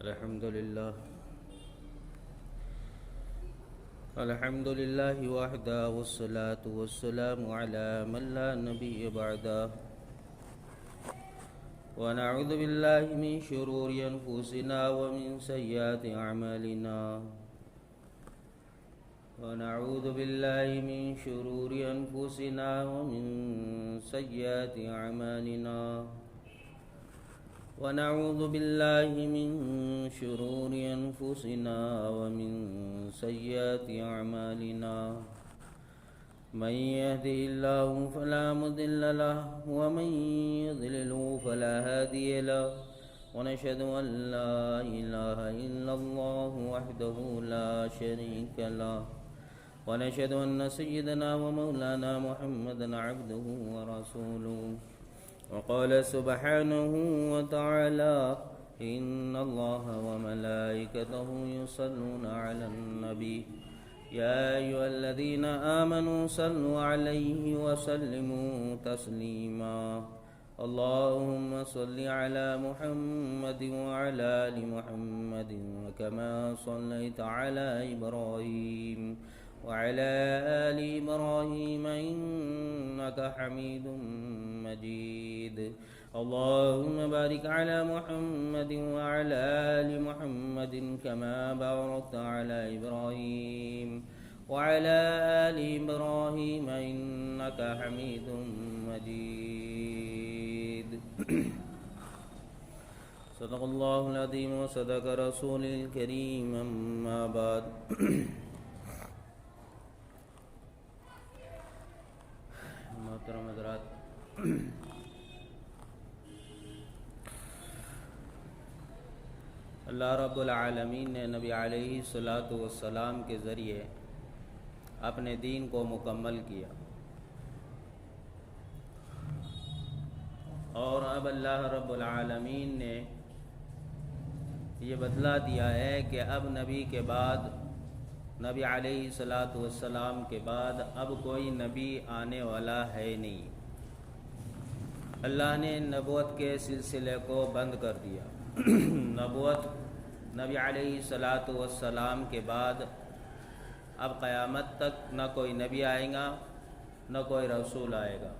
الحمد لله وحده والصلاة والسلام على من لا نبي بعده ونعوذ بالله من شرور أنفسنا ومن سيئات أعمالنا ونعوذ بالله من شرور أنفسنا ومن سيئات أعمالنا ونعوذ بالله من شرور أنفسنا ومن سيئات أعمالنا من يهده الله فلا مضل له ومن يضلل فلا هادي له ونشهد أن لا إله إلا الله وحده لا شريك له ونشهد أن سيدنا ومولانا محمدا عبده ورسوله وقال سبحانه وتعالى إن الله وملائكته يصلون على النبي يا أيها الذين آمنوا صلوا عليه وسلموا تسليما اللهم صل على محمد وعلى آل محمد كما صليت على إبراهيم وعلى آل إبراهيم إنك حميد مجيد اللهم بارك على محمد وعلى آل محمد كما باركت على إبراهيم وعلى آل إبراهيم إنك حميد مجيد صدق الله العظيم وصدق رسوله الكريم أما بعد محترم حضرات، اللہ رب العالمین نے نبی علیہ الصلاۃ والسلام کے ذریعے اپنے دین کو مکمل کیا، اور اب اللہ رب العالمین نے یہ بتلا دیا ہے کہ اب نبی کے بعد، نبی علیہ الصلاۃ والسلام کے بعد اب کوئی نبی آنے والا ہے نہیں۔ اللہ نے نبوت کے سلسلے کو بند کر دیا۔ نبوت نبی علیہ الصلاۃ والسلام کے بعد اب قیامت تک نہ کوئی نبی آئے گا نہ کوئی رسول آئے گا۔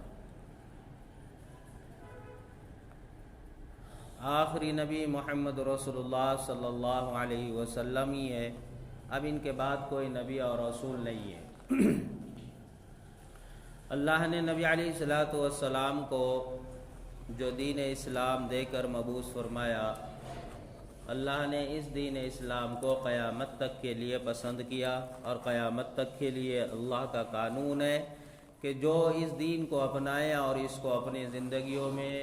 آخری نبی محمد رسول اللہ صلی اللہ علیہ وسلم ہی ہے، اب ان کے بعد کوئی نبی اور رسول نہیں ہے۔ اللہ نے نبی علیہ الصلاۃ والسلام کو جو دین اسلام دے کر مبعوث فرمایا، اللہ نے اس دین اسلام کو قیامت تک کے لیے پسند کیا، اور قیامت تک کے لیے اللہ کا قانون ہے کہ جو اس دین کو اپنائے اور اس کو اپنی زندگیوں میں،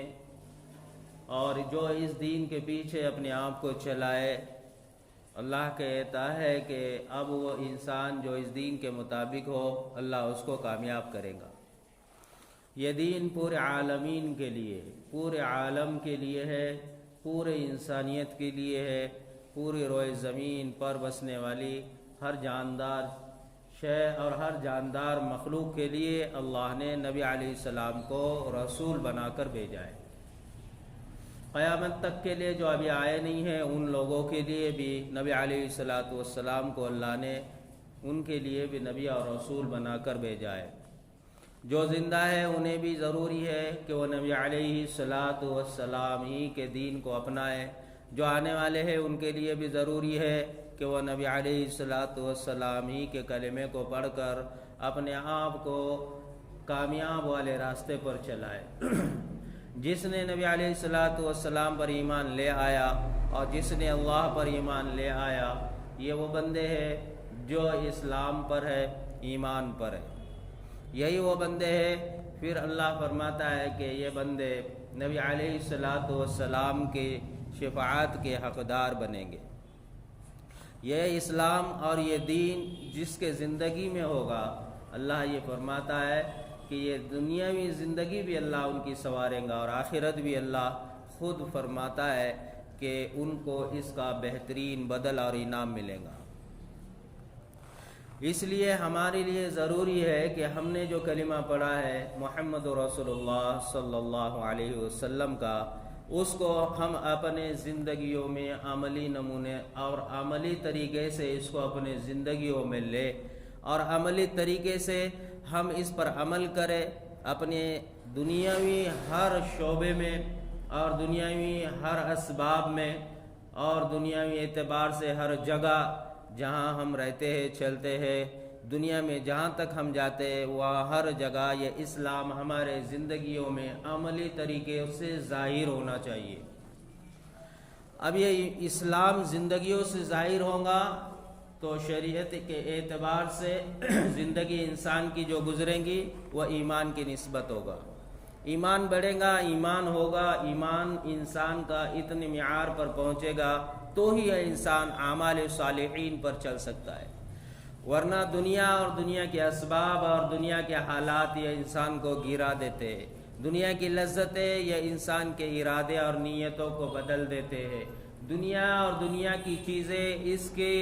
اور جو اس دین کے پیچھے اپنے آپ کو چلائے، اللہ کہتا ہے کہ اب وہ انسان جو اس دین کے مطابق ہو، اللہ اس کو کامیاب کرے گا۔ یہ دین پورے عالمین کے لیے، پورے عالم کے لیے ہے، پورے انسانیت کے لیے ہے، پوری روئے زمین پر بسنے والی ہر جاندار شے اور ہر جاندار مخلوق کے لیے اللہ نے نبی علیہ السلام کو رسول بنا کر بھیجا ہے۔ قیامت تک کے لیے جو ابھی آئے نہیں ہیں ان لوگوں کے لیے بھی نبی علیہ الصلاۃ والسلام کو اللہ نے ان کے لیے بھی نبی اور رسول بنا کر بھیجا ہے۔ جو زندہ ہے انہیں بھی ضروری ہے کہ وہ نبی علیہ الصلاۃ والسلام ہی کے دین کو اپنائیں، جو آنے والے ہیں ان کے لیے بھی ضروری ہے کہ وہ نبی علیہ الصلاۃ والسلام ہی کے کلمے کو پڑھ کر اپنے آپ کو کامیاب والے راستے پر چلائے۔ جس نے نبی علیہ الصلاۃ والسلام پر ایمان لے آیا اور جس نے اللہ پر ایمان لے آیا، یہ وہ بندے ہیں جو اسلام پر ہے، ایمان پر ہے، یہی وہ بندے ہیں۔ پھر اللہ فرماتا ہے کہ یہ بندے نبی علیہ الصلاۃ والسلام کے شفاعت کے حقدار بنیں گے۔ یہ اسلام اور یہ دین جس کے زندگی میں ہوگا، اللہ یہ فرماتا ہے کہ یہ دنیاوی زندگی بھی اللہ ان کی سنوارے گا، اور آخرت بھی اللہ خود فرماتا ہے کہ ان کو اس کا بہترین بدل اور انعام ملے گا۔ اس لیے ہمارے لیے ضروری ہے کہ ہم نے جو کلمہ پڑھا ہے محمد رسول اللہ صلی اللہ علیہ وسلم کا، اس کو ہم اپنے زندگیوں میں عملی نمونے اور عملی طریقے سے اس کو اپنے زندگیوں میں لے اور عملی طریقے سے ہم اس پر عمل کریں اپنے دنیاوی ہر شعبے میں اور دنیاوی ہر اسباب میں اور دنیاوی اعتبار سے ہر جگہ جہاں ہم رہتے ہیں چلتے ہیں دنیا میں جہاں تک ہم جاتے ہیں وہاں ہر جگہ یہ اسلام ہمارے زندگیوں میں عملی طریقے سے ظاہر ہونا چاہیے۔ اب یہ اسلام زندگیوں سے ظاہر ہوگا تو شریعت کے اعتبار سے زندگی انسان کی جو گزریں گی وہ ایمان کی نسبت ہوگا، ایمان بڑھے گا، ایمان ہوگا، ایمان انسان کا اتنے معیار پر پہنچے گا تو ہی یہ انسان اعمال صالحین پر چل سکتا ہے، ورنہ دنیا اور دنیا کے اسباب اور دنیا کے حالات یہ انسان کو گرا دیتے ہیں، دنیا کی لذتیں یہ انسان کے ارادے اور نیتوں کو بدل دیتے ہیں، دنیا اور دنیا کی چیزیں اس کے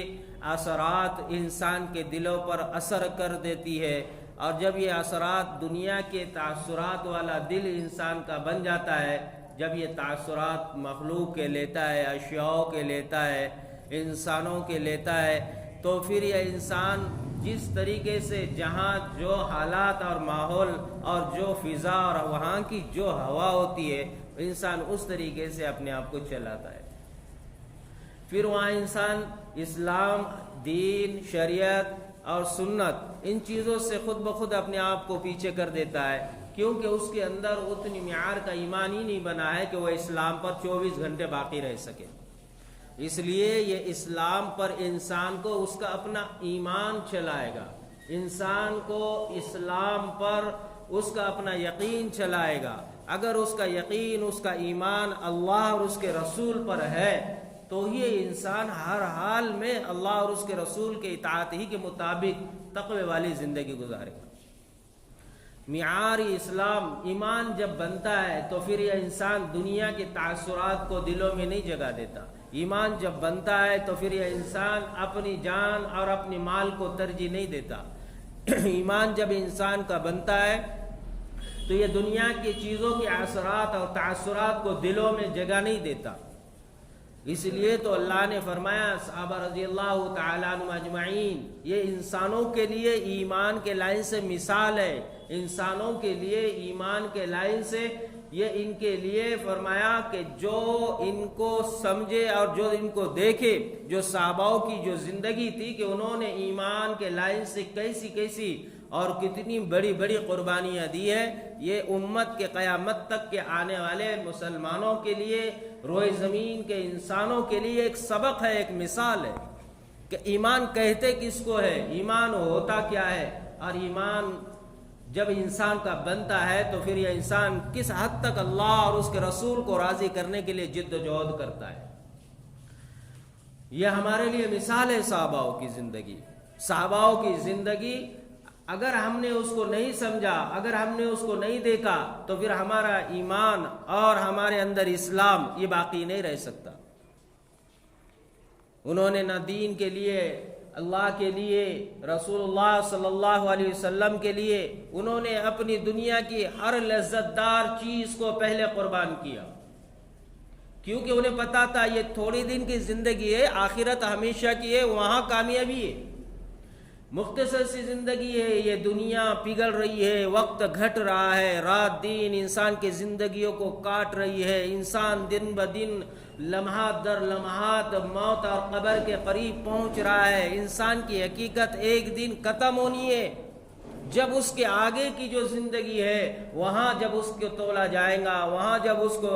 اثرات انسان کے دلوں پر اثر کر دیتی ہے، اور جب یہ اثرات دنیا کے تاثرات والا دل انسان کا بن جاتا ہے، جب یہ تاثرات مخلوق کے لیتا ہے، اشیاء کے لیتا ہے، انسانوں کے لیتا ہے، تو پھر یہ انسان جس طریقے سے جہاں جو حالات اور ماحول اور جو فضا اور وہاں کی جو ہوا ہوتی ہے انسان اس طریقے سے اپنے آپ کو چلاتا ہے، پھر وہاں انسان اسلام، دین، شریعت اور سنت ان چیزوں سے خود بخود اپنے آپ کو پیچھے کر دیتا ہے، کیونکہ اس کے اندر اتنی معیار کا ایمان ہی نہیں بنا ہے کہ وہ اسلام پر 24 گھنٹے باقی رہ سکے۔ اس لیے یہ اسلام پر انسان کو اس کا اپنا ایمان چلائے گا، انسان کو اسلام پر اس کا اپنا یقین چلائے گا۔ اگر اس کا یقین، اس کا ایمان اللہ اور اس کے رسول پر ہے تو یہ انسان ہر حال میں اللہ اور اس کے رسول کے اطاعت ہی کے مطابق تقوی والی زندگی گزارے گا۔ معیار اسلام ایمان جب بنتا ہے تو پھر یہ انسان دنیا کے تاثرات کو دلوں میں نہیں جگہ دیتا، ایمان جب بنتا ہے تو پھر یہ انسان اپنی جان اور اپنی مال کو ترجیح نہیں دیتا، ایمان جب انسان کا بنتا ہے تو یہ دنیا کی چیزوں کے اثرات اور تاثرات کو دلوں میں جگہ نہیں دیتا۔ اس لیے تو اللہ نے فرمایا صحابہ رضی اللہ تعالیٰ عنہم اجمعین یہ انسانوں کے لیے ایمان کے لائن سے مثال ہے، انسانوں کے لیے ایمان کے لائن سے یہ ان کے لیے فرمایا کہ جو ان کو سمجھے اور جو ان کو دیکھے، جو صحاباؤں کی جو زندگی تھی کہ انہوں نے ایمان کے لائن سے کیسی کیسی اور کتنی بڑی بڑی قربانیاں دی ہے، یہ امت کے قیامت تک کے آنے والے مسلمانوں کے لیے، روئے زمین کے انسانوں کے لیے ایک سبق ہے، ایک مثال ہے کہ ایمان کہتے کس کو ہے، ایمان ہوتا کیا ہے، اور ایمان جب انسان کا بنتا ہے تو پھر یہ انسان کس حد تک اللہ اور اس کے رسول کو راضی کرنے کے لیے جد و جہد کرتا ہے۔ یہ ہمارے لیے مثال ہے صحاباؤں کی زندگی۔ صحاباؤں کی زندگی اگر ہم نے اس کو نہیں سمجھا، اگر ہم نے اس کو نہیں دیکھا تو پھر ہمارا ایمان اور ہمارے اندر اسلام یہ باقی نہیں رہ سکتا۔ انہوں نے نہ دین کے لیے، اللہ کے لیے، رسول اللہ صلی اللہ علیہ وسلم کے لیے، انہوں نے اپنی دنیا کی ہر لذت دار چیز کو پہلے قربان کیا، کیونکہ انہیں پتا تھا یہ تھوڑی دن کی زندگی ہے، آخرت ہمیشہ کی ہے، وہاں کامیابی ہے۔ مختصر سی زندگی ہے، یہ دنیا پگھل رہی ہے، وقت گھٹ رہا ہے، رات دن انسان کی زندگیوں کو کاٹ رہی ہے، انسان دن بدن لمحات در لمحات موت اور قبر کے قریب پہنچ رہا ہے۔ انسان کی حقیقت ایک دن ختم ہونی ہے، جب اس کے آگے کی جو زندگی ہے وہاں جب اس کو تولا جائے گا، وہاں جب اس کو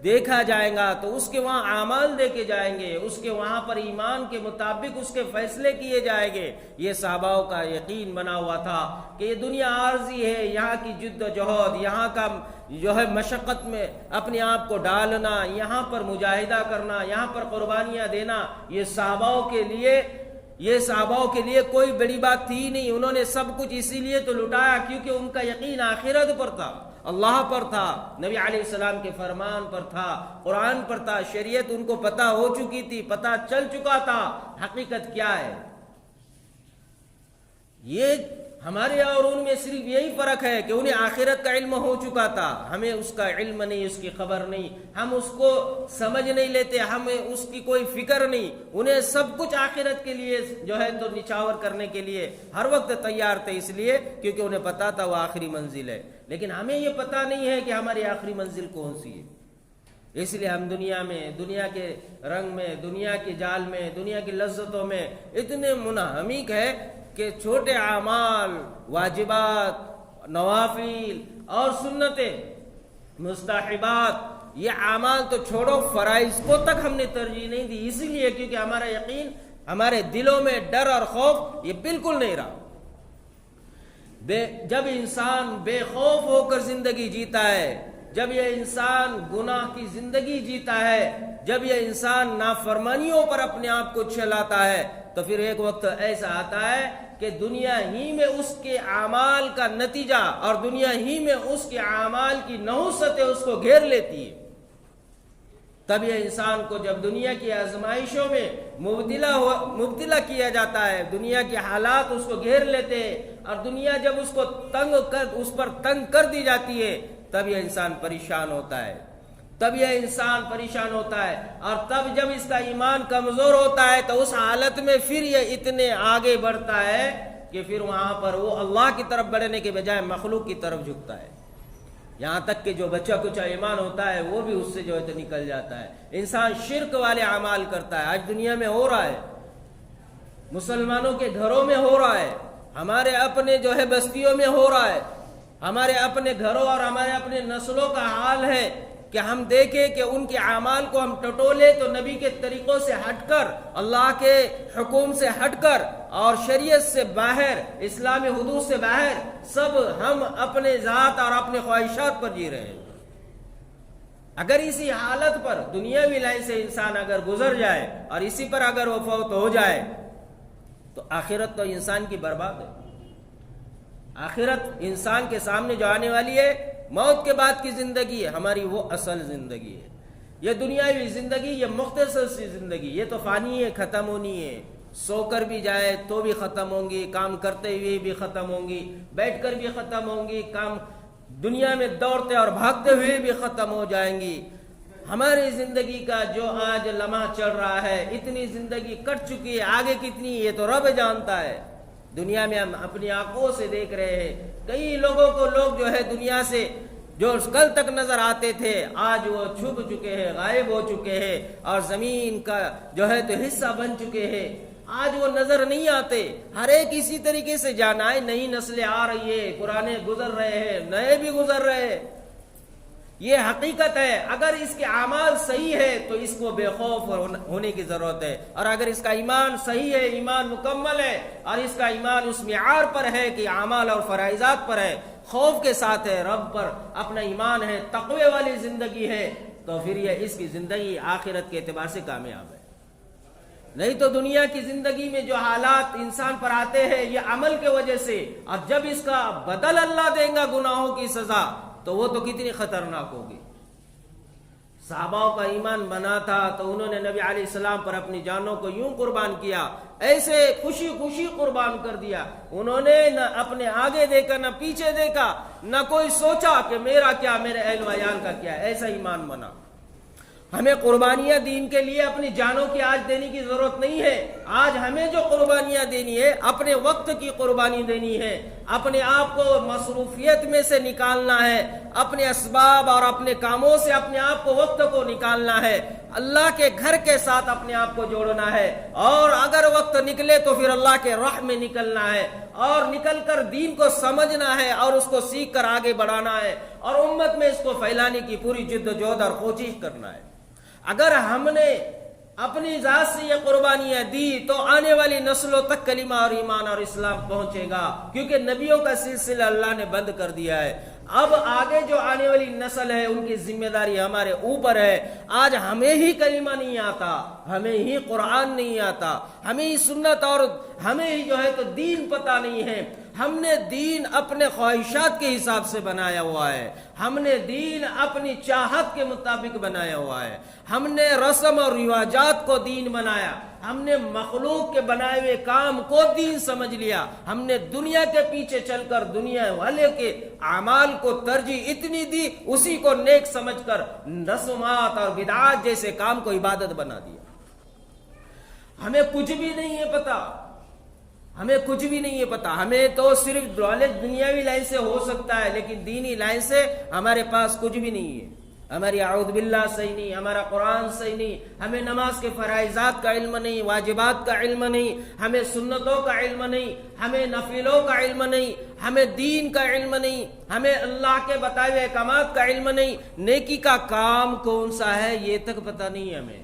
دیکھا جائے گا تو اس کے وہاں اعمال دیکھے جائیں گے، اس کے وہاں پر ایمان کے مطابق اس کے فیصلے کیے جائیں گے۔ یہ صحاباؤں کا یقین بنا ہوا تھا کہ یہ دنیا عارضی ہے، یہاں کی جد و جہد، یہاں کا جو ہے مشقت میں اپنے آپ کو ڈالنا، یہاں پر مجاہدہ کرنا، یہاں پر قربانیاں دینا، یہ صحاباؤں کے لیے کوئی بڑی بات تھی نہیں۔ انہوں نے سب کچھ اسی لیے تو لٹایا کیونکہ ان کا یقین آخرت پر تھا، اللہ پر تھا، نبی علیہ السلام کے فرمان پر تھا، قرآن پر تھا، شریعت ان کو پتہ ہو چکی تھی، پتہ چل چکا تھا حقیقت کیا ہے۔ یہ ہمارے اور ان میں صرف یہی فرق ہے کہ انہیں آخرت کا علم ہو چکا تھا، ہمیں اس کا علم نہیں، اس کی خبر نہیں، ہم اس کو سمجھ نہیں لیتے، ہمیں اس کی کوئی فکر نہیں۔ انہیں سب کچھ آخرت کے لیے جو ہے تو نچاور کرنے کے لیے ہر وقت تیار تھے، اس لیے کیونکہ انہیں پتا تھا وہ آخری منزل ہے۔ لیکن ہمیں یہ پتا نہیں ہے کہ ہماری آخری منزل کون سی ہے، اس لیے ہم دنیا میں، دنیا کے رنگ میں، دنیا کے جال میں، دنیا کی لذتوں میں اتنے منہمک ہے کہ چھوٹے اعمال، واجبات، نوافل اور سنتیں، مستحبات، یہ اعمال تو چھوڑو، فرائض کو تک ہم نے ترجیح نہیں دی، اسی لیے کیونکہ ہمارا یقین، ہمارے دلوں میں ڈر اور خوف یہ بالکل نہیں رہا۔ جب انسان بے خوف ہو کر زندگی جیتا ہے، جب یہ انسان گناہ کی زندگی جیتا ہے، جب یہ انسان نافرمانیوں پر اپنے آپ کو چلاتا ہے، تو پھر ایک وقت ایسا آتا ہے کہ دنیا ہی میں اس کے اعمال کا نتیجہ اور دنیا ہی میں اس کے اعمال کی نحوستیں اس کو گھیر لیتی ہے۔ تب یہ انسان کو جب دنیا کی آزمائشوں میں مبتلا کیا جاتا ہے، دنیا کے حالات اس کو گھیر لیتے ہیں، اور دنیا جب اس کو اس پر تنگ کر دی جاتی ہے، تب یہ انسان پریشان ہوتا ہے، تب یہ انسان پریشان ہوتا ہے، اور تب جب اس کا ایمان کمزور ہوتا ہے تو اس حالت میں پھر یہ اتنے آگے بڑھتا ہے کہ پھر وہاں پر وہ اللہ کی طرف بڑھنے کے بجائے مخلوق کی طرف جھکتا ہے، یہاں تک کہ جو بچہ کچھ ایمان ہوتا ہے وہ بھی اس سے جو ہے تو نکل جاتا ہے۔ انسان شرک والے اعمال کرتا ہے، آج دنیا میں ہو رہا ہے، مسلمانوں کے گھروں میں ہو رہا ہے، ہمارے اپنے جو ہے بستیوں میں ہو رہا ہے، ہمارے اپنے گھروں اور ہمارے اپنے نسلوں کا حال ہے کہ ہم دیکھیں کہ ان کے اعمال کو ہم ٹٹولے تو نبی کے طریقوں سے ہٹ کر، اللہ کے حکم سے ہٹ کر اور شریعت سے باہر، اسلامی حدود سے باہر، سب ہم اپنے ذات اور اپنے خواہشات پر جی رہے ہیں۔ اگر اسی حالت پر دنیاوی لائن سے انسان اگر گزر جائے اور اسی پر اگر وہ فوت ہو جائے تو آخرت تو انسان کی برباد ہے۔ آخرت انسان کے سامنے جو آنے والی ہے، موت کے بعد کی زندگی ہے، ہماری وہ اصل زندگی ہے۔ یہ دنیاوی زندگی، یہ مختصر سی زندگی، یہ تو فانی ہے، ختم ہونی ہے، سو کر بھی جائے تو بھی ختم ہوں گی، کام کرتے ہوئے بھی ختم ہوں گی، بیٹھ کر بھی ختم ہوں گی، کام دنیا میں دوڑتے اور بھاگتے ہوئے بھی ختم ہو جائیں گی۔ ہماری زندگی کا جو آج لمحہ چل رہا ہے، اتنی زندگی کٹ چکی ہے، آگے کتنی یہ تو رب جانتا ہے۔ دنیا میں ہم اپنی آنکھوں سے دیکھ رہے ہیں، کئی لوگوں کو لوگ جو ہے دنیا سے جو کل تک نظر آتے تھے آج وہ چھپ چکے ہیں، غائب ہو چکے ہیں، اور زمین کا جو ہے تو حصہ بن چکے ہیں، آج وہ نظر نہیں آتے۔ ہر ایک اسی طریقے سے جانا ہے، نئی نسلیں آ رہی ہے، پرانے گزر رہے ہیں، نئے بھی گزر رہے ہیں، یہ حقیقت ہے۔ اگر اس کے اعمال صحیح ہے تو اس کو بے خوف ہونے کی ضرورت ہے، اور اگر اس کا ایمان صحیح ہے، ایمان مکمل ہے، اور اس کا ایمان اس معیار پر ہے کہ اعمال اور فرائضات پر ہے، خوف کے ساتھ ہے، رب پر اپنا ایمان ہے، تقوی والی زندگی ہے، تو پھر یہ اس کی زندگی آخرت کے اعتبار سے کامیاب ہے۔ نہیں تو دنیا کی زندگی میں جو حالات انسان پر آتے ہیں یہ عمل کے وجہ سے، اور جب اس کا بدل اللہ دیں گا گناہوں کی سزا تو وہ تو کتنی خطرناک ہوگی۔ صحابہ کا ایمان بنا تھا تو انہوں نے نبی علیہ السلام پر اپنی جانوں کو یوں قربان کیا، ایسے خوشی خوشی قربان کر دیا، انہوں نے نہ اپنے آگے دیکھا نہ پیچھے دیکھا، نہ کوئی سوچا کہ میرا کیا، میرے اہل ویال کا کیا، ایسا ایمان بنا۔ ہمیں قربانیاں دین کے لیے اپنی جانوں کی آج دینے کی ضرورت نہیں ہے، آج ہمیں جو قربانیاں دینی ہے اپنے وقت کی قربانی دینی ہے، اپنے آپ کو مصروفیت میں سے نکالنا ہے، اپنے اسباب اور اپنے کاموں سے اپنے آپ کو وقت کو نکالنا ہے، اللہ کے گھر کے ساتھ اپنے آپ کو جوڑنا ہے، اور اگر وقت نکلے تو پھر اللہ کے راہ میں نکلنا ہے، اور نکل کر دین کو سمجھنا ہے اور اس کو سیکھ کر آگے بڑھانا ہے، اور امت میں اس کو پھیلانے کی پوری جد و جہد اور کوشش کرنا ہے۔ اگر ہم نے اپنی ذات سے یہ قربانیاں دی تو آنے والی نسلوں تک کلمہ اور ایمان اور اسلام پہنچے گا، کیونکہ نبیوں کا سلسلہ اللہ نے بند کر دیا ہے۔ اب آگے جو آنے والی نسل ہے ان کی ذمہ داری ہمارے اوپر ہے۔ آج ہمیں ہی کلمہ نہیں آتا، ہمیں ہی قرآن نہیں آتا، ہمیں ہی سنت اور ہمیں ہی جو ہے تو دین پتہ نہیں ہے، ہم نے دین اپنے خواہشات کے حساب سے بنایا ہوا ہے، ہم نے دین اپنی چاہت کے مطابق بنایا ہوا ہے، ہم نے رسم اور رواجات کو دین بنایا، ہم نے مخلوق کے بنائے ہوئے کام کو دین سمجھ لیا، ہم نے دنیا کے پیچھے چل کر دنیا والے کے اعمال کو ترجیح اتنی دی، اسی کو نیک سمجھ کر رسومات اور بدعات جیسے کام کو عبادت بنا دیا۔ ہمیں کچھ بھی نہیں ہے پتا، ہمیں کچھ بھی نہیں ہے پتا، ہمیں تو صرف نالج دنیاوی لائن سے ہو سکتا ہے، لیکن دینی لائن سے ہمارے پاس کچھ بھی نہیں ہے۔ ہماری اعوذ باللہ صحیح نہیں، ہمارا قرآن صحیح نہیں، ہمیں نماز کے فرائضات کا علم نہیں، واجبات کا علم نہیں، ہمیں سنتوں کا علم نہیں، ہمیں نفلوں کا علم نہیں، ہمیں دین کا علم نہیں، ہمیں اللہ کے بتائے ہوئے احکامات کا علم نہیں، نیکی کا کام کون سا ہے یہ تک پتہ نہیں ہمیں،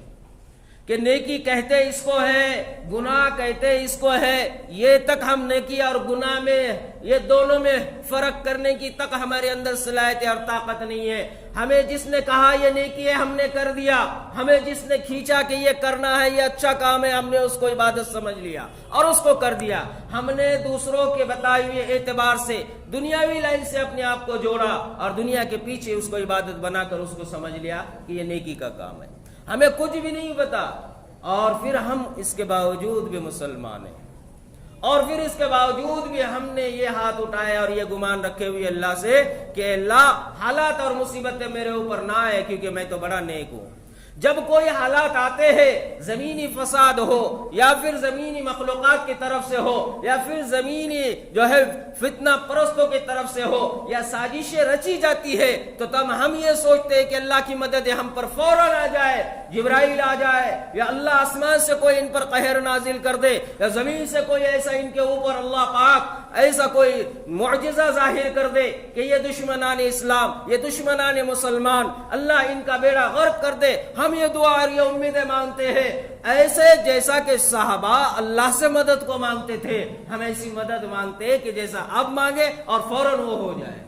کہ نیکی کہتے اس کو ہے، گناہ کہتے اس کو ہے، یہ تک ہم نیکی اور گناہ میں یہ دونوں میں فرق کرنے کی تک ہمارے اندر صلاحیت اور طاقت نہیں ہے۔ ہمیں جس نے کہا یہ نیکی ہے ہم نے کر دیا، ہمیں جس نے کھینچا کہ یہ کرنا ہے یہ اچھا کام ہے ہم نے اس کو عبادت سمجھ لیا اور اس کو کر دیا۔ ہم نے دوسروں کے بتائے ہوئے اعتبار سے دنیاوی لائن سے اپنے آپ کو جوڑا اور دنیا کے پیچھے اس کو عبادت بنا کر اس کو سمجھ لیا کہ یہ نیکی کا کام ہے۔ ہمیں کچھ بھی نہیں پتا اور پھر ہم اس کے باوجود بھی مسلمان ہیں، اور پھر اس کے باوجود بھی ہم نے یہ ہاتھ اٹھایا اور یہ گمان رکھے ہوئے اللہ سے کہ اللہ حالات اور مصیبتیں میرے اوپر نہ آئے کیونکہ میں تو بڑا نیک ہوں۔ جب کوئی حالات آتے ہیں، زمینی فساد ہو یا پھر زمینی مخلوقات کی طرف سے ہو یا پھر زمینی جو ہے فتنہ پرستوں کی طرف سے ہو یا سازشیں رچی جاتی ہے، تو تب ہم یہ سوچتے ہیں کہ اللہ کی مدد ہم پر فوراً آ جائے، جبرائیل آ جائے یا اللہ آسمان سے کوئی ان پر قہر نازل کر دے یا زمین سے کوئی ایسا ان کے اوپر اللہ پاک ایسا کوئی معجزہ ظاہر کر دے کہ یہ دشمنان اسلام، یہ دشمنان مسلمان، اللہ ان کا بیڑا غرق کر دے۔ ہم یہ دعا اور یہ امیدیں مانگتے ہیں ایسے جیسا کہ صحابہ اللہ سے مدد کو مانگتے تھے، ہم ایسی مدد مانگتے ہیں کہ جیسا اب مانگے اور فوراً وہ ہو جائے۔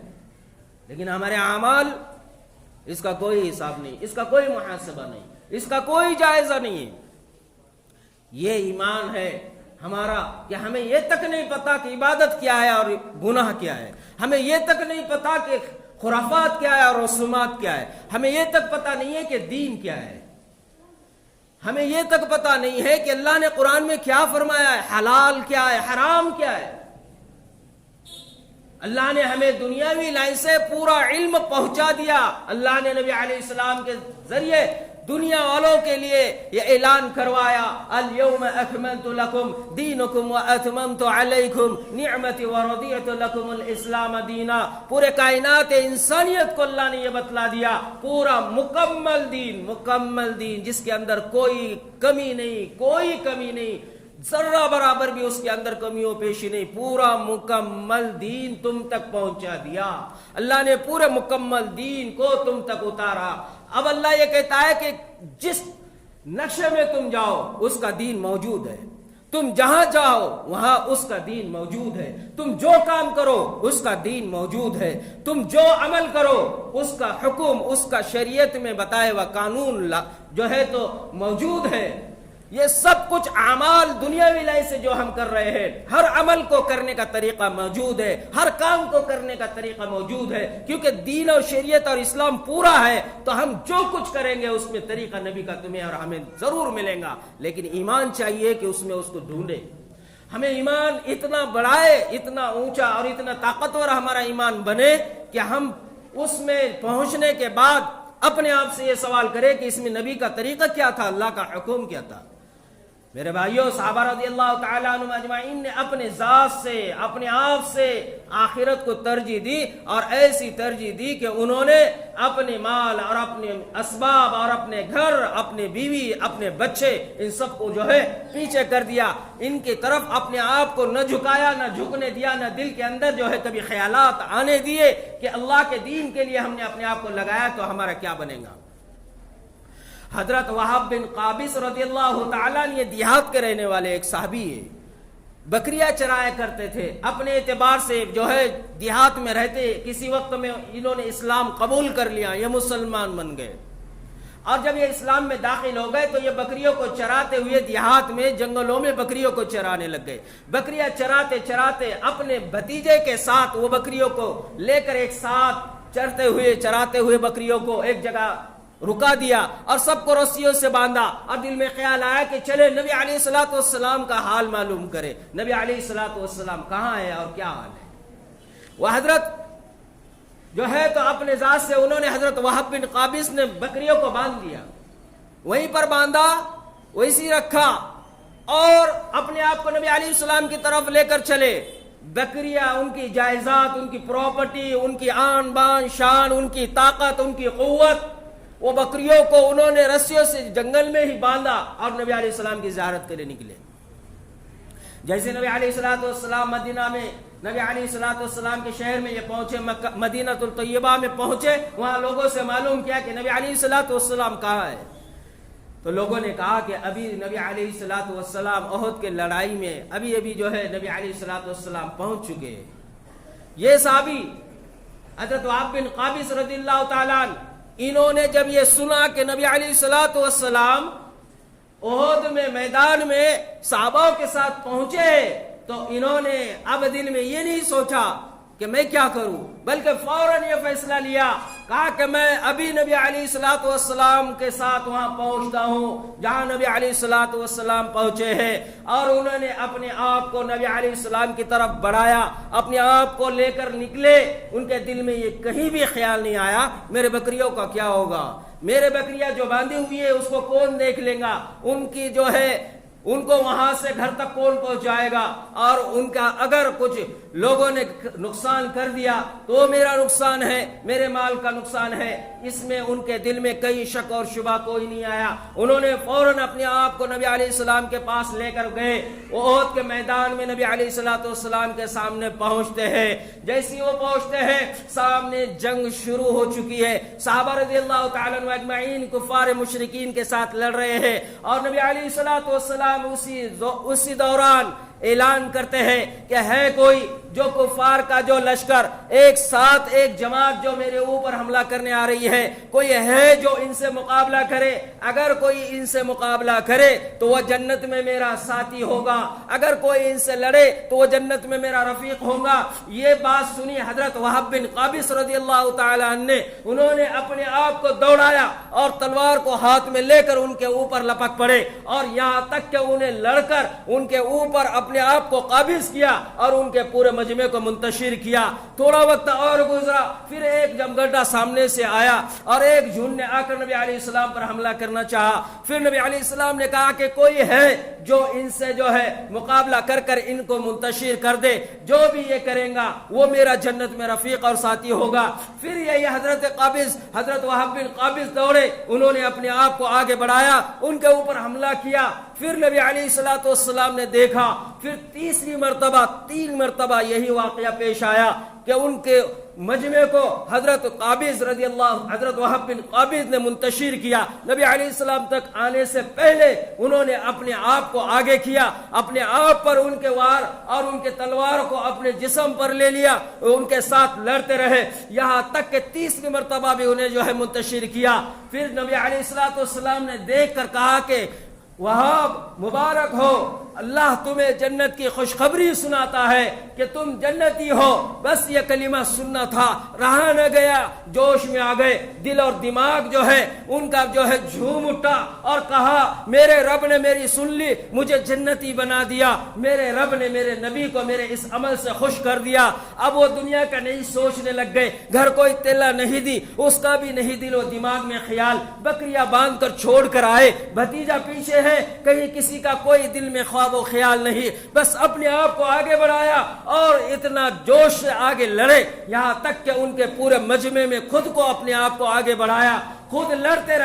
لیکن ہمارے اعمال اس کا کوئی حساب نہیں، اس کا کوئی محاسبہ نہیں، اس کا کوئی جائزہ نہیں ہے۔ یہ ایمان ہے ہمارا کہ ہمیں یہ تک نہیں پتا کہ عبادت کیا ہے اور گناہ کیا ہے، ہمیں یہ تک نہیں پتا کہ خرافات کیا ہے اور رسومات کیا ہے، ہمیں یہ تک پتا نہیں ہے کہ دین کیا ہے، ہمیں یہ تک پتا نہیں ہے کہ اللہ نے قرآن میں کیا فرمایا ہے، حلال کیا ہے، حرام کیا ہے۔ اللہ نے ہمیں دنیاوی لائن سے پورا علم پہنچا دیا، اللہ نے نبی علیہ السلام کے ذریعے دنیا والوں کے لیے یہ اعلان کروایا، اليوم اکملت لکم دینکم واتممت علیکم نعمتی ورضیت لکم الاسلام دینا۔ پورے کائنات انسانیت کو اللہ نے یہ بتلا دیا، پورا مکمل دین جس کے اندر کوئی کمی نہیں، کوئی کمی نہیں، ذرہ برابر بھی اس کے اندر کمی و پیشی نہیں، پورا مکمل دین تم تک پہنچا دیا۔ اللہ نے پورے مکمل دین کو تم تک اتارا۔ اب اللہ یہ کہتا ہے کہ جس نقشے میں تم جاؤ اس کا دین موجود ہے، تم جہاں جاؤ وہاں اس کا دین موجود ہے، تم جو کام کرو اس کا دین موجود ہے، تم جو عمل کرو اس کا حکم، اس کا شریعت میں بتایا ہوا قانون جو ہے تو موجود ہے۔ یہ سب کچھ اعمال دنیاوی لائن سے جو ہم کر رہے ہیں، ہر عمل کو کرنے کا طریقہ موجود ہے، ہر کام کو کرنے کا طریقہ موجود ہے، کیونکہ دین اور شریعت اور اسلام پورا ہے تو ہم جو کچھ کریں گے اس میں طریقہ نبی کا تمہیں اور ہمیں ضرور ملے گا۔ لیکن ایمان چاہیے کہ اس میں اس کو ڈھونڈے، ہمیں ایمان اتنا بڑھائے، اتنا اونچا اور اتنا طاقتور ہمارا ایمان بنے کہ ہم اس میں پہنچنے کے بعد اپنے آپ سے یہ سوال کرے کہ اس میں نبی کا طریقہ کیا تھا، اللہ کا حکم کیا تھا۔ میرے بھائیوں، صحابہ رضی اللہ تعالیٰ عنہم اجمعین نے اپنے ذات سے، اپنے آپ سے آخرت کو ترجیح دی، اور ایسی ترجیح دی کہ انہوں نے اپنے مال اور اپنے اسباب اور اپنے گھر، اپنے بیوی، اپنے بچے، ان سب کو جو ہے پیچھے کر دیا، ان کی طرف اپنے آپ کو نہ جھکایا، نہ جھکنے دیا، نہ دل کے اندر جو ہے کبھی خیالات آنے دیے کہ اللہ کے دین کے لیے ہم نے اپنے آپ کو لگایا تو ہمارا کیا بنے گا۔ حضرت وہاب بن قابس رضی اللہ تعالیٰ نے دیہات کے رہنے والے ایک صحابی ہے، بکریاں چرایا کرتے تھے، اپنے اعتبار سے جو ہے دیہات میں رہتے، کسی وقت میں انہوں نے اسلام قبول کر لیا، یہ مسلمان بن گئے، اور جب یہ اسلام میں داخل ہو گئے تو یہ بکریوں کو چراتے ہوئے دیہات میں جنگلوں میں بکریوں کو چرانے لگ گئے. بکریاں چراتے چراتے اپنے بھتیجے کے ساتھ وہ بکریوں کو لے کر ایک ساتھ چراتے ہوئے بکریوں کو ایک جگہ رکا دیا اور سب کو رسیوں سے باندھا. اور دل میں خیال آیا کہ چلے نبی علیہ الصلوۃ والسلام کا حال معلوم کرے. نبی علیہ الصلوۃ والسلام کہاں ہے اور کیا حال ہے. وہ حضرت جو ہے تو اپنے ذات سے انہوں نے حضرت وہب بن قابس نے بکریوں کو باندھ دیا, وہیں پر باندھا, ویسی رکھا اور اپنے آپ کو نبی علیہ السلام کی طرف لے کر چلے. بکریاں, ان کی جائیداد, ان کی پراپرٹی, ان کی آن بان شان, ان کی طاقت, ان کی قوت, وہ بکریوں کو انہوں نے رسیوں سے جنگل میں ہی باندھا اور نبی علیہ السلام کی زیارت کے لیے نکلے. جیسے نبی علیہ الصلوۃ والسلام مدینہ میں, نبی علیہ الصلوۃ والسلام کے شہر میں یہ پہنچے, مدینہ الطیبہ میں پہنچے, وہاں لوگوں سے معلوم کیا کہ نبی علیہ الصلوۃ والسلام کہاں ہے. تو لوگوں نے کہا کہ ابھی نبی علیہ الصلوۃ والسلام احد کے لڑائی میں ابھی جو ہے نبی علیہ الصلوۃ والسلام پہنچ چکے. یہ صحابی حضرت وہب بن قابس رضی اللہ تعالیٰ عنہ, انہوں نے جب یہ سنا کہ نبی علیہ الصلوۃ والسلام احد میں میدان میں صحابہ کے ساتھ پہنچے تو انہوں نے اب دل میں یہ نہیں سوچا کہ میں کیا کروں, بلکہ فوراً یہ فیصلہ لیا, کہا کہ میں ابھی نبی علیہ الصلوۃ والسلام کے ساتھ وہاں پہنچتا ہوں جہاں نبی علیہ الصلوۃ والسلام پہنچے ہیں. اور انہوں نے اپنے آپ کو نبی علیہ السلام کی طرف بڑھایا, اپنے آپ کو لے کر نکلے. ان کے دل میں یہ کہیں بھی خیال نہیں آیا میرے بکریوں کا کیا ہوگا, میرے بکریاں جو باندھی ہوئی ہے اس کو کون دیکھ لے گا, ان کی جو ہے ان کو وہاں سے گھر تک کون پہنچائے گا, اور ان کا اگر کچھ لوگوں نے نقصان کر دیا تو میرا نقصان ہے, میرے مال کا نقصان ہے. اس میں ان کے دل میں کئی شک اور شبہ کوئی نہیں آیا. انہوں نے فوراً اپنے آپ کو نبی علیہ السلام کے پاس لے کر گئے. وہ احد کے میدان میں نبی علیہ الصلوۃ والسلام کے سامنے پہنچتے ہیں. جیسی وہ پہنچتے ہیں سامنے جنگ شروع ہو چکی ہے. صحابہ رضی اللہ تعالیٰ عنہ اجمعین کفار مشرکین کے ساتھ لڑ رہے ہیں اور نبی علیہ الصلوۃ والسلام اسی دوران اعلان کرتے ہیں کہ ہے کوئی جو کفار کا جو لشکر ایک ساتھ ایک جماعت جو میرے اوپر حملہ کرنے آ رہی ہے, کوئی ہے جو ان سے مقابلہ کرے. اگر کوئی ان سے مقابلہ کرے تو وہ جنت میں میرا ساتھی ہوگا, اگر کوئی ان سے لڑے تو وہ جنت میں میرا رفیق ہوگا. یہ بات سنی حضرت وہب بن قابس رضی اللہ تعالیٰ عنہ نے, انہوں نے اپنے آپ کو دوڑایا اور تلوار کو ہاتھ میں لے کر ان کے اوپر لپک پڑے اور یہاں تک کہ انہیں لڑ کر ان کے اوپر اپنے آپ کو قابض کیا اور ان کے پورے مجمع کو منتشر کیا. تھوڑا وقت اور گزرا, پھر ایک جمگڈا سامنے سے آیا اور ایک جھنڈ نے آ کر نبی علیہ السلام پر حملہ کرنا چاہا. پھر نبی علیہ السلام نے کہا کہ کوئی ہے جو ان سے جو ہے مقابلہ کر کر ان کو منتشر کر دے, جو بھی یہ کرے گا وہ میرا جنت میں رفیق اور ساتھی ہوگا. پھر یہ حضرت وہب بن قابس دوڑے, انہوں نے اپنے آپ کو آگے بڑھایا, ان کے اوپر حملہ کیا. پھر نبی علیہ الصلوۃ والسلام نے دیکھا, پھر تین مرتبہ یہی واقعہ پیش آیا کہ ان کے مجمع کو حضرت وہب بن قابس نے منتشر کیا. نبی علیہ السلام تک آنے سے پہلے انہوں نے اپنے آپ کو آگے کیا, اپنے آپ پر ان کے وار اور ان کے تلوار کو اپنے جسم پر لے لیا, ان کے ساتھ لڑتے رہے یہاں تک کہ تیسری مرتبہ بھی انہیں جو ہے منتشر کیا. پھر نبی علیہ الصلوۃ والسلام نے دیکھ کر کہا کہ وہاب مبارک ہو, اللہ تمہیں جنت کی خوشخبری سناتا ہے کہ تم جنتی ہو. بس یہ کلمہ سننا تھا, رہا نہ گیا, جوش میں آ گئے, دل اور دماغ جو ہے ان کا جو ہے جھوم اٹھا اور کہا میرے رب نے میری سن لی, مجھے جنتی بنا دیا, میرے رب نے میرے نبی کو میرے اس عمل سے خوش کر دیا. اب وہ دنیا کا نہیں سوچنے لگ گئے, گھر کو اطلاع نہیں دی, اس کا بھی نہیں دل و دماغ میں خیال. بکریاں باندھ کر چھوڑ کر آئے, بھتیجا پیچھے ہے, کہیں کسی کا کوئی دل میں خواب و خیال نہیں, بس اپنے آپ کو آگے بڑھایا اور اتنا جوش سے آگے لڑے یہاں تک کہ ان کے پورے مجمع میں خود کو اپنے آپ کو آگے بڑھایا. خود لڑتے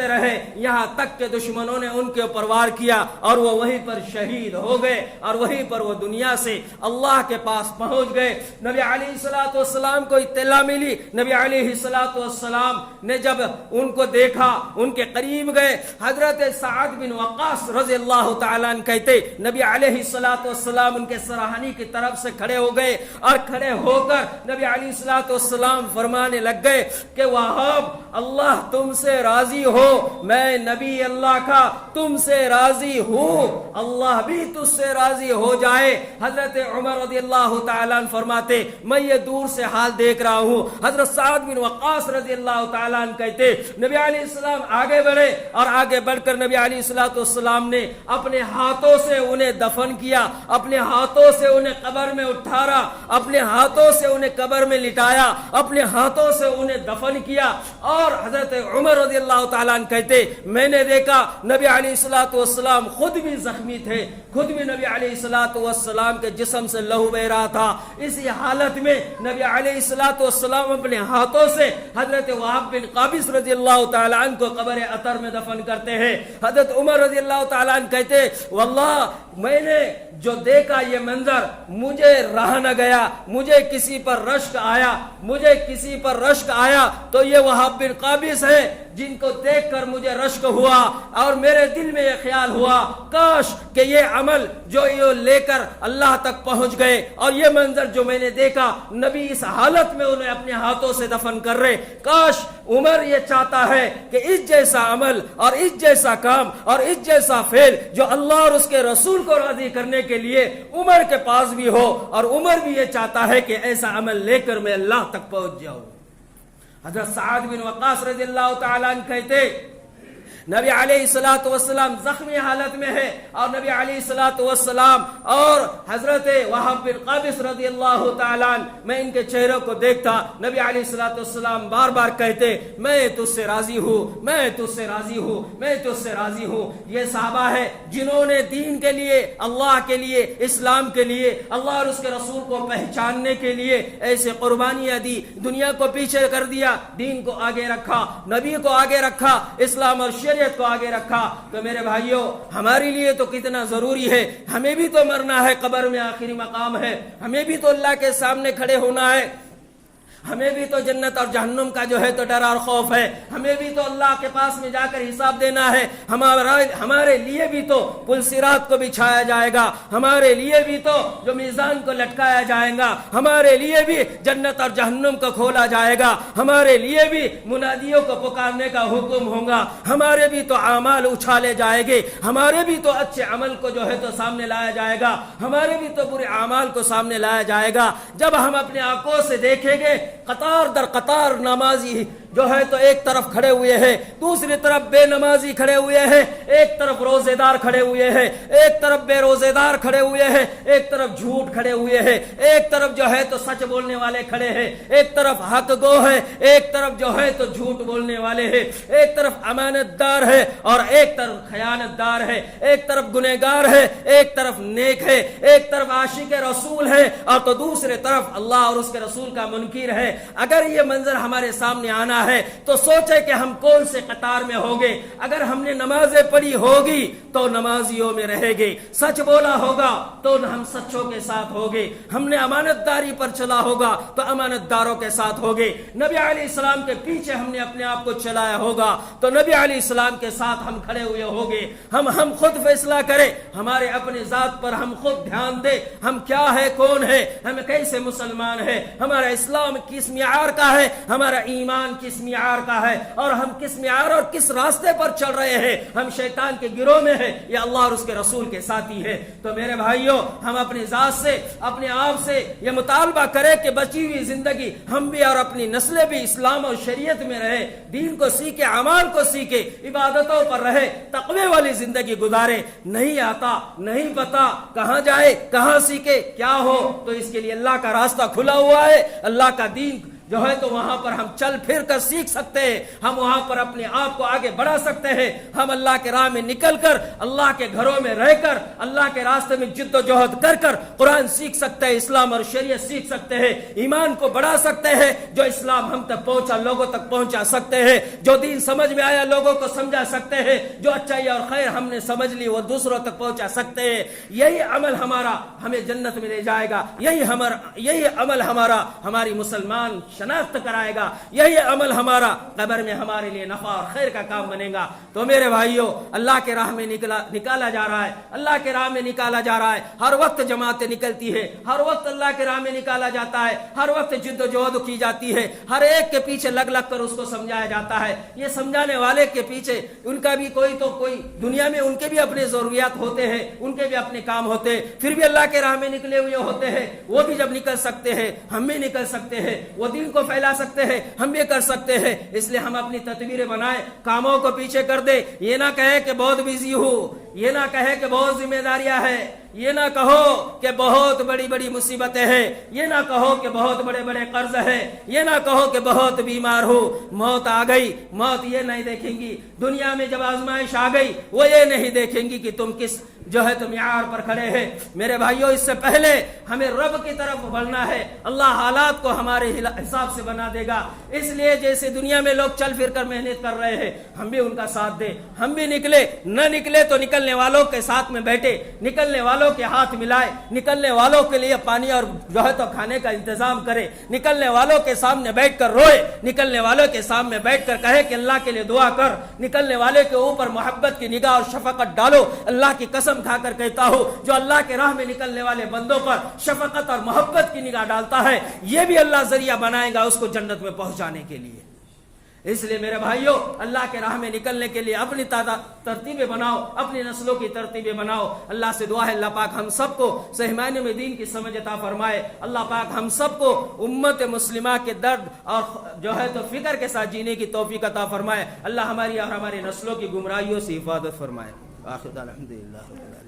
رہے یہاں تک کہ دشمنوں نے ان کے اوپر وار کیا اور وہ وہیں پر شہید ہو گئے اور وہیں پر وہ دنیا سے اللہ کے پاس پہنچ گئے. نبی علیہ الصلوۃ والسلام کو اطلاع ملی. نبی علیہ الصلوۃ والسلام نے جب ان کو دیکھا, ان کے قریب گئے, حضرت سعد بن وقاص رضی اللہ تعالیٰ عنہ کہتے نبی علیہ الصلوۃ والسلام ان کے سراہنی کی طرف سے کھڑے ہو گئے اور کھڑے ہو کر نبی علیہ الصلوۃ والسلام فرمانے لگ گئے کہ وہاب اللہ تم سے راضی ہو، میں نبی اللہ کا تم سے راضی ہوں، اللہ بھی تجھ سے راضی ہو جائے۔ حضرت عمر رضی اللہ تعالیٰ عنہ فرماتے میں یہ دور سے حال دیکھ رہا ہوں۔ حضرت سعد بن وقاص رضی اللہ تعالیٰ عنہ کہتے نبی علیہ السلام آگے بڑھے اور آگے بڑھ کر نبی علیہ السلام نے اپنے ہاتھوں سے انہیں دفن کیا، اپنے ہاتھوں سے انہیں قبر میں اٹھارا، اپنے ہاتھوں سے انہیں قبر میں لٹایا، اپنے ہاتھوں سے انہیں دفن کیا۔ اور حضرت عمر رضی اللہ تعالیٰ عنہ کہتے میں نے دیکھا نبی علیہ السلام خود بھی زخمی تھے، خود بھی نبی علیہ السلام کے جسم سے لہو بہ رہا تھا۔ اسی حالت میں نبی علیہ السلام اپنے ہاتھوں سے حضرت وہب بن قابس رضی اللہ تعالیٰ عنہ کو قبر اطہر میں دفن کرتے ہیں۔ حضرت عمر رضی اللہ تعالیٰ عنہ کہتے واللہ میں نے جو دیکھا یہ منظر مجھے رہا نہ گیا، مجھے کسی پر رشک آیا تو یہ وہب بن قابس ہے جن کو دیکھ کر مجھے رشک ہوا اور میرے دل میں یہ خیال ہوا کاش کہ یہ عمل جو یہ لے کر اللہ تک پہنچ گئے، اور یہ منظر جو میں نے دیکھا نبی اس حالت میں انہیں اپنے ہاتھوں سے دفن کر رہے، کاش عمر یہ چاہتا ہے کہ اس جیسا عمل اور اس جیسا کام اور اس جیسا فعل جو اللہ اور اس کے رسول کو راضی کرنے کے لیے عمر کے پاس بھی ہو، اور عمر بھی یہ چاہتا ہے کہ ایسا عمل لے کر میں اللہ تک پہنچ جاؤں۔ حضرت سعد بن وقاص رضی اللہ تعالیٰ عنہ کہتے نبی علیہ السلام زخمی حالت میں ہے، اور نبی علیہ السلام اور حضرت وہب بن قابس رضی اللہ تعالیٰ عنہ میں ان کے چہروں کو دیکھتا، نبی علیہ السلام بار بار کہتے میں تجھ سے راضی ہوں، میں تجھ سے راضی ہوں، میں تجھ سے راضی ہوں۔ یہ صحابہ ہے جنہوں نے دین کے لیے، اللہ کے لیے، اسلام کے لیے، اللہ اور اس کے رسول کو پہچاننے کے لیے ایسے قربانیاں دی، دنیا کو پیچھے کر دیا، دین کو آگے رکھا، نبی کو آگے رکھا، اسلام اور شریعت کو آگے رکھا۔ تو میرے بھائیوں ہمارے لیے تو کتنا ضروری ہے، ہمیں بھی تو مرنا ہے، قبر میں آخری مقام ہے، ہمیں بھی تو اللہ کے سامنے کھڑے ہونا ہے، ہمیں بھی تو جنت اور جہنم کا جو ہے تو ڈر اور خوف ہے، ہمیں بھی تو اللہ کے پاس میں جا کر حساب دینا ہے، ہمارے لیے بھی تو پل صراط کو بچھایا جائے گا، ہمارے لیے بھی تو جو میزان کو لٹکایا جائے گا، ہمارے لیے بھی جنت اور جہنم کو کھولا جائے گا، ہمارے لیے بھی منادیوں کو پکارنے کا حکم ہوگا، ہمارے بھی تو اعمال اچھالے جائیں گے، ہمارے بھی تو اچھے عمل کو جو ہے تو سامنے لایا جائے گا، ہمارے بھی تو برے اعمال کو سامنے لایا جائے گا۔ جب ہم اپنے آنکھوں سے دیکھیں گے قطار در قطار نمازی جو ہے تو ایک طرف کھڑے ہوئے ہیں، دوسری طرف بے نمازی کھڑے ہوئے ہیں، ایک طرف روزے دار کھڑے ہوئے ہیں، ایک طرف بے روزے دار کھڑے ہوئے ہیں، ایک طرف جھوٹ کھڑے ہوئے ہیں، ایک طرف جو ہے تو سچ بولنے والے کھڑے ہیں، ایک طرف حق گو ہے، ایک طرف جو ہے تو جھوٹ بولنے والے ہیں، ایک طرف امانت دار ہے اور ایک طرف خیانت دار ہے، ایک طرف گنہگار ہے، ایک طرف نیک ہے، ایک طرف عاشق رسول ہے اور تو دوسرے طرف اللہ اور اس کے رسول کا منکر ہے۔ اگر یہ منظر ہمارے سامنے آنا ہے تو سوچے کہ ہم کون سے قطار میں ہوگے۔ اگر ہم نے نمازیں پڑھی ہوگی تو نمازیوں میں رہے گے، سچ بولا ہوگا تو ہم سچوں کے ساتھ ہوگے، ہم نے امانت داری پر چلا ہوگا تو امانت داروں کے ساتھ ہوگے، نبی علیہ السلام کے پیچھے ہم نے اپنے آپ کو چلایا ہوگا تو نبی علیہ السلام کے ساتھ ہم کھڑے ہوئے ہوگے۔ ہم خود فیصلہ کریں، ہمارے اپنے ذات پر ہم خود دھیان دیں، ہم کیا ہے، کون ہے، ہم کیسے مسلمان ہیں، ہمارا اسلام کس معیار کا ہے، ہمارا ایمان کس معیار کا ہے، اور ہم کس معیار اور کس راستے پر چل رہے ہیں، ہم شیطان کے گروہ میں ہیں یا اللہ اور اس کے رسول کے ساتھی ہیں۔ تو میرے بھائیوں ہم اپنی ذات سے، اپنے آپ سے یہ مطالبہ کریں کہ بچی ہوئی زندگی ہم بھی اور اپنی نسلیں بھی اسلام اور شریعت میں رہے، دین کو سیکھے، اعمال کو سیکھے، عبادتوں پر رہے، تقوی والی زندگی گزارے۔ نہیں آتا، نہیں پتا کہاں جائے، کہاں سیکھے، کیا ہو، تو اس کے لیے اللہ کا راستہ کھلا ہوا ہے، اللہ کا دین جو ہے تو وہاں پر ہم چل پھر کر سیکھ سکتے ہیں، ہم وہاں پر اپنے آپ کو آگے بڑھا سکتے ہیں، ہم اللہ کے راہ میں نکل کر، اللہ کے گھروں میں رہ کر، اللہ کے راستے میں جد و جہد کر کر قرآن سیکھ سکتے ہیں، اسلام اور شریعت سیکھ سکتے ہیں، ایمان کو بڑھا سکتے ہیں، جو اسلام ہم تک پہنچا لوگوں تک پہنچا سکتے ہیں، جو دین سمجھ میں آیا لوگوں کو سمجھا سکتے ہیں، جو اچائی اور خیر ہم نے سمجھ لی وہ دوسروں تک پہنچا سکتے ہیں۔ یہی عمل ہمارا ہمیں جنت میں لے جائے گا، یہی عمل ہمارا ہماری مسلمان شناخت کرائے گا، یہی عمل ہمارا قبر میں ہمارے لیے نفع اور خیر کا کام بنے گا۔ تو میرے بھائیوں، اللہ کے راہ میں نکالا جا رہا ہے، اللہ کے راہ میں نکالا جا رہا ہے، ہر وقت جماعتیں نکلتی ہے، ہر وقت اللہ کے راہ میں نکالا جاتا ہے، ہر وقت جد و جہد کی جاتی ہے، ہر ایک کے پیچھے لگ لگ کر اس کو سمجھایا جاتا ہے۔ یہ سمجھانے والے کے پیچھے ان کا بھی کوئی دنیا میں ان کے بھی اپنے ضروریات ہوتے ہیں، ان کے بھی اپنے کام ہوتے ہیں، پھر بھی اللہ کے راہ میں نکلے ہوئے ہوتے ہیں۔ وہ بھی جب نکل سکتے ہیں ہم بھی نکل سکتے ہیں، وہ دین کو پھیلا سکتے ہیں ہم بھی کر سکتے ہیں۔ اس لیے ہم اپنی تدبیریں بنائیں، کاموں کو پیچھے کر دیں، یہ نہ کہے کہ بہت بزی ہوں، یہ نہ کہے کہ بہت ذمہ داریاں ہیں، یہ نہ کہو کہ بہت بڑی بڑی مصیبتیں ہیں، یہ نہ کہو کہ بہت بڑے بڑے قرض ہیں، یہ نہ کہو کہ بہت بیمار ہو۔ موت آ گئی، موت یہ نہیں دیکھیں گی، دنیا میں جب آزمائش آ گئی وہ یہ نہیں دیکھیں گی کہ تم کس معیار پر کھڑے ہیں۔ میرے بھائیوں، اس سے پہلے ہمیں رب کی طرف بڑھنا ہے، اللہ حالات کو ہمارے حساب سے بنا دے گا۔ اس لیے جیسے دنیا میں لوگ چل پھر کر محنت کر رہے ہیں، ہم بھی ان کا ساتھ دیں، ہم بھی نکلے، نہ نکلے تو نکلنے والوں کے ساتھ میں بیٹھے، نکلنے والوں کے ہاتھ ملائے، نکلنے والوں کے لیے پانی اور تو کھانے کا انتظام کرے، نکلنے والوں کے سامنے بیٹھ کر روئے، نکلنے والوں کے سامنے بیٹھ کر کہے کہ اللہ کے لیے دعا کر، نکلنے والے کے اوپر محبت کی نگاہ اور شفقت ڈالو۔ اللہ کی قسم کھا کر کہتا ہوں، جو اللہ کے راہ میں نکلنے والے بندوں پر شفقت اور محبت کی نگاہ ڈالتا ہے، یہ بھی اللہ ذریعہ بنائے گا اس کو جنت میں پہنچانے کے لیے۔ اس لیے میرے بھائیوں، اللہ کے راہ میں نکلنے کے لیے اپنی ترتیبیں بناؤ، اپنی نسلوں کی ترتیبیں بناؤ۔ اللہ سے دعا ہے اللہ پاک ہم سب کو صحیح معنی میں دین کی سمجھ عطا فرمائے۔ اللہ پاک ہم سب کو امت مسلمہ کے درد اور تو فکر کے ساتھ جینے کی توفیق عطا فرمائے۔ اللہ ہماری اور ہماری نسلوں کی گمراہیوں سے حفاظت فرمائے۔ آخر الحمدللہ رب العالمین۔